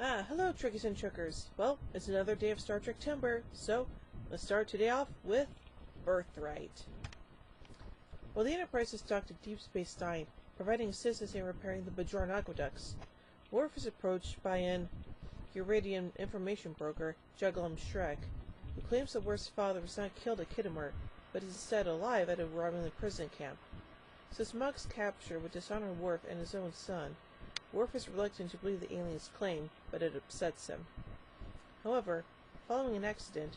Hello, Trekkies and Truckers. Well, it's another day of Star Trek Timber, so let's start today off with Birthright. While the Enterprise is docked at Deep Space Nine, providing assistance in repairing the Bajoran aqueducts, Worf is approached by an Uridian information broker, Juggling Shrek, who claims that Worf's father was not killed at Kittimer, but is instead alive at a Romulan prison camp. Since Mog's capture would dishonor Worf and his own son, Worf is reluctant to believe the alien's claim, but it upsets him. However, following an accident,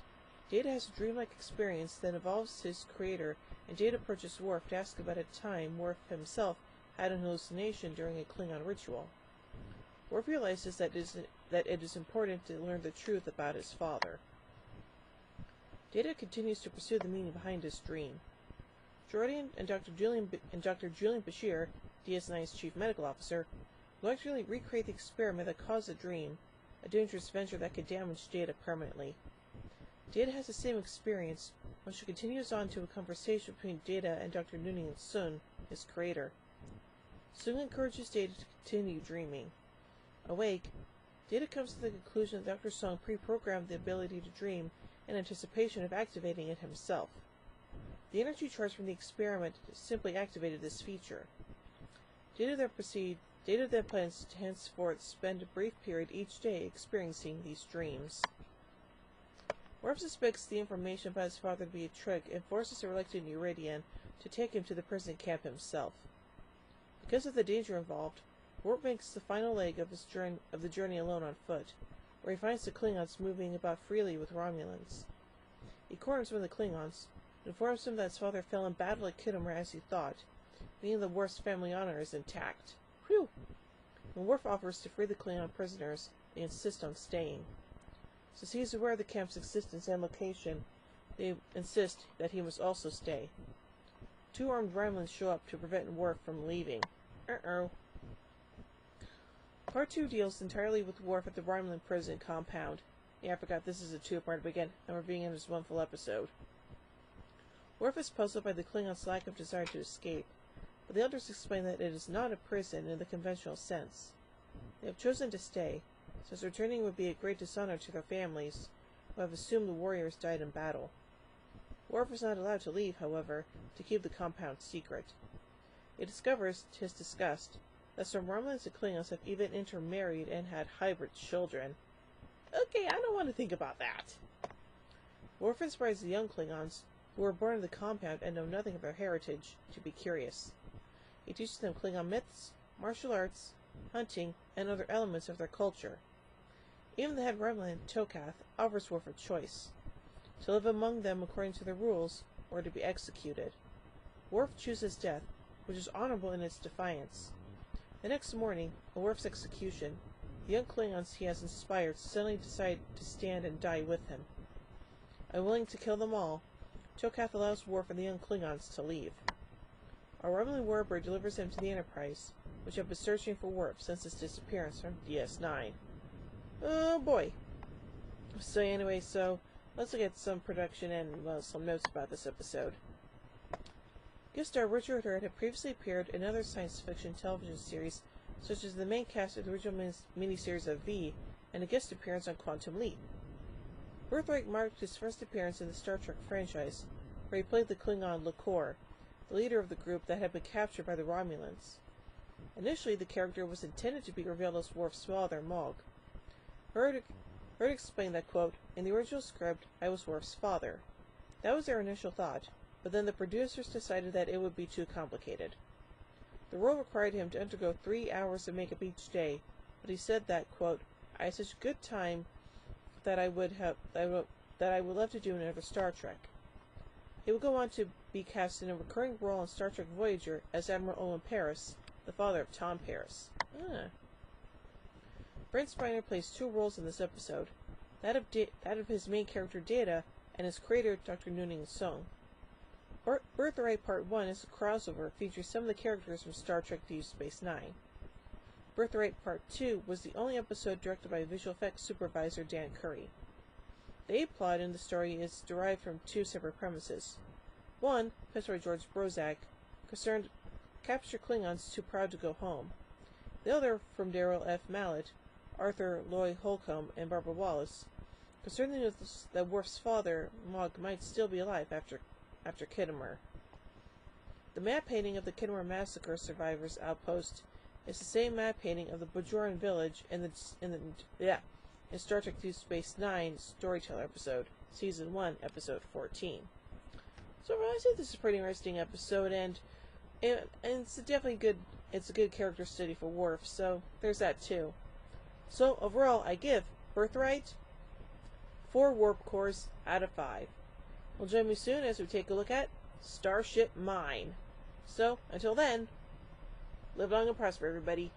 Data has a dreamlike experience that involves his creator, and Data approaches Worf to ask about a time Worf himself had an hallucination during a Klingon ritual. Worf realizes that it is important to learn the truth about his father. Data continues to pursue the meaning behind his dream. Jordan and Dr. Julian Bashir, DS9's chief medical officer, will actually recreate the experiment that caused the dream, a dangerous venture that could damage Data permanently. Data has the same experience, when she continues on to a conversation between Data and Dr. Noonien Sun, his creator. Sun encourages Data to continue dreaming. Awake, Data comes to the conclusion that Dr. Sung pre-programmed the ability to dream in anticipation of activating it himself. The energy charge from the experiment simply activated this feature. Data then plans to henceforth spend a brief period each day experiencing these dreams. Worf suspects the information about his father to be a trick and forces a reluctant Uridian to take him to the prison camp himself. Because of the danger involved, Worf makes the final leg of the journey alone on foot, where he finds the Klingons moving about freely with Romulans. He corners one of the Klingons, and informs him that his father fell in battle at Kittimer as he thought, meaning that Worf's family honor is intact. Whew! When Worf offers to free the Klingon prisoners, they insist on staying. Since he is aware of the camp's existence and location, they insist that he must also stay. Two armed Romulans show up to prevent Worf from leaving. Part 2 deals entirely with Worf at the Romulan prison compound. Yeah, I forgot this is a two-part again, and we're being in this one full episode. Worf is puzzled by the Klingons' lack of desire to escape, but the elders explain that it is not a prison in the conventional sense. They have chosen to stay, since returning would be a great dishonor to their families, who have assumed the warriors died in battle. Worf is not allowed to leave, however, to keep the compound secret. He discovers, to his disgust, that some Romulans and Klingons have even intermarried and had hybrid children. Okay, I don't want to think about that. Worf inspires the young Klingons, who were born in the compound and know nothing of their heritage, to be curious. He teaches them Klingon myths, martial arts, hunting, and other elements of their culture. Even the head Romulan, Tokath, offers Worf a choice: to live among them according to their rules, or to be executed. Worf chooses death, which is honorable in its defiance. The next morning, at Worf's execution, the young Klingons he has inspired suddenly decide to stand and die with him. Unwilling to kill them all, Tokath allows Worf and the young Klingons to leave. A Romulan warbird delivers them to the Enterprise, which have been searching for Worf since his disappearance from DS9. Oh boy! So anyway, let's look at some production and, some notes about this episode. Guest star Richard Hurt had previously appeared in other science fiction television series, such as the main cast of the original miniseries of V, and a guest appearance on Quantum Leap. Birthright marked his first appearance in the Star Trek franchise, where he played the Klingon Lakor, the leader of the group that had been captured by the Romulans. Initially, the character was intended to be revealed as Worf's father, Mog. Hurt explained that, quote, "In the original script, I was Worf's father. That was their initial thought, but then the producers decided that it would be too complicated. The role required him to undergo 3 hours of makeup each day, but he said that, quote, I had such a good time that I would love to do another Star Trek." He would go on to be cast in a recurring role in Star Trek Voyager as Admiral Owen Paris, the father of Tom Paris. Brent Spiner plays 2 roles in this episode, that of his main character Data, and his creator Dr. Noonien Sung. Birthright Part 1 is a crossover featuring some of the characters from Star Trek Deep Space Nine. Birthright Part 2 was the only episode directed by visual effects supervisor Dan Curry. The A-plot in the story is derived from 2 separate premises. One, pitched by George Brozak, concerned captured Klingons too proud to go home. The other, from Daryl F. Mallet, Arthur Lloyd Holcomb and Barbara Wallace, concerning that Worf's father, Mogg, might still be alive after Khitomer. The map painting of the Khitomer massacre survivors' outpost is the same map painting of the Bajoran village in Star Trek Deep Space Nine Storyteller episode, Season 1, Episode 14. So I think this is a pretty interesting episode, and it's definitely good. It's a good character study for Worf, so there's that too. So overall, I give Birthright 4 warp cores out of 5. Well, join me soon as we take a look at Starship Mine. So, until then, live long and prosper, everybody.